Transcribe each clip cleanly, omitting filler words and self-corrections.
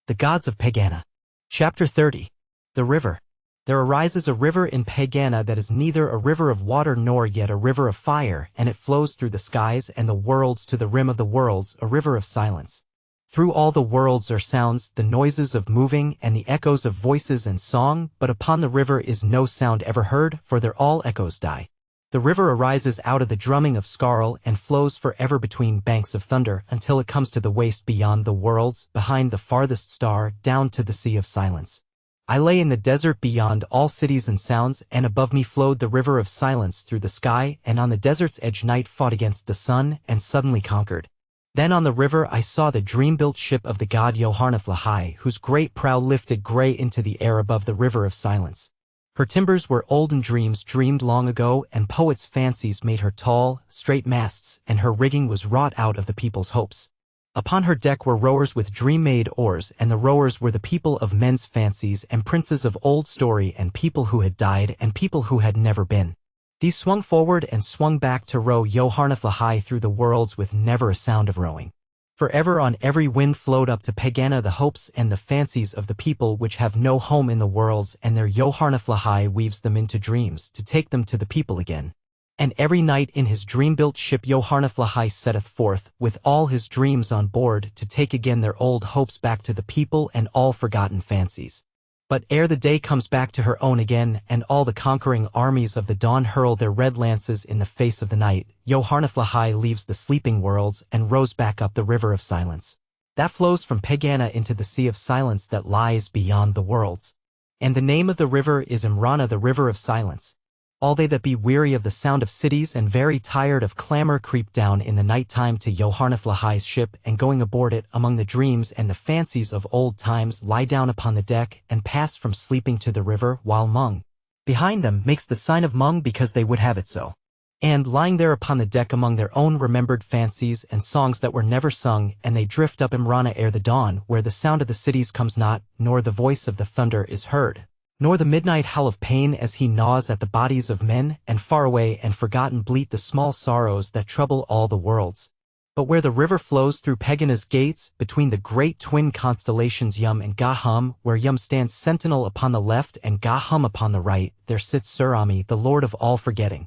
The Gods of Pegana. Chapter 30. The River. There arises a river in Pegana that is neither a river of water nor yet a river of fire, and it flows through the skies and the worlds to the rim of the worlds, a river of silence. Through all the worlds are sounds, the noises of moving and the echoes of voices and song, but upon the river is no sound ever heard, for there all echoes die. The river arises out of the drumming of Scarl and flows forever between banks of thunder until it comes to the waste beyond the worlds, behind the farthest star, down to the sea of silence. I lay in the desert beyond all cities and sounds, and above me flowed the river of silence through the sky, and on the desert's edge night fought against the sun and suddenly conquered. Then on the river I saw the dream-built ship of the god Yoharneth-Lahai, whose great prow lifted gray into the air above the river of silence. Her timbers were olden dreams dreamed long ago, and poets' fancies made her tall, straight masts, and her rigging was wrought out of the people's hopes. Upon her deck were rowers with dream-made oars, and the rowers were the people of men's fancies and princes of old story and people who had died and people who had never been. These swung forward and swung back to row Yoharneth-Lahai through the worlds with never a sound of rowing. Forever on every wind flowed up to Pegana the hopes and the fancies of the people which have no home in the worlds, and their Yoharneth-Lahai weaves them into dreams to take them to the people again. And every night in his dream-built ship Yoharneth-Lahai setteth forth, with all his dreams on board, to take again their old hopes back to the people and all forgotten fancies. But ere the day comes back to her own again, and all the conquering armies of the dawn hurl their red lances in the face of the night, Yoharneth-Lahai leaves the sleeping worlds and rows back up the river of silence. That flows from Pegana into the sea of silence that lies beyond the worlds. And the name of the river is Imrana, the river of silence. All they that be weary of the sound of cities and very tired of clamor creep down in the night time to Yoharneth-Lahai's ship, and going aboard it among the dreams and the fancies of old times lie down upon the deck and pass from sleeping to the river, while Mung, behind them, makes the sign of Mung because they would have it so. And lying there upon the deck among their own remembered fancies and songs that were never sung, and they drift up Imrana ere the dawn, where the sound of the cities comes not, nor the voice of the thunder is heard, nor the midnight howl of pain as he gnaws at the bodies of men, and far away and forgotten bleat the small sorrows that trouble all the worlds. But where the river flows through Pegana's gates, between the great twin constellations Yum and Gahum, where Yum stands sentinel upon the left and Gahum upon the right, there sits Surami, the lord of all forgetting.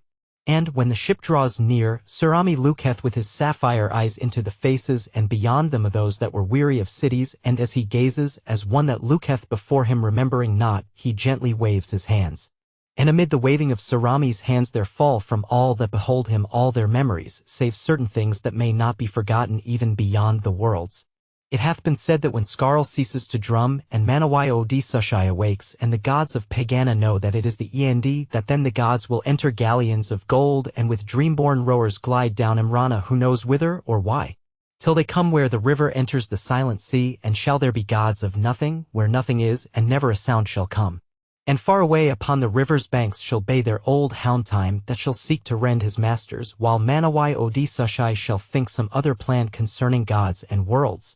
And when the ship draws near, Surami looketh with his sapphire eyes into the faces and beyond them of those that were weary of cities, and as he gazes, as one that looketh before him remembering not, he gently waves his hands. And amid the waving of Surami's hands there fall from all that behold him all their memories, save certain things that may not be forgotten even beyond the worlds. It hath been said that when Scarl ceases to drum, and Manawai Odisushai awakes, and the gods of Pegana know that it is the End, that then the gods will enter galleons of gold, and with dream-born rowers glide down Imrana, who knows whither or why, till they come where the river enters the silent sea, and shall there be gods of nothing, where nothing is, and never a sound shall come. And far away upon the river's banks shall bay their old hound Time, that shall seek to rend his masters, while Manawai Odisushai shall think some other plan concerning gods and worlds.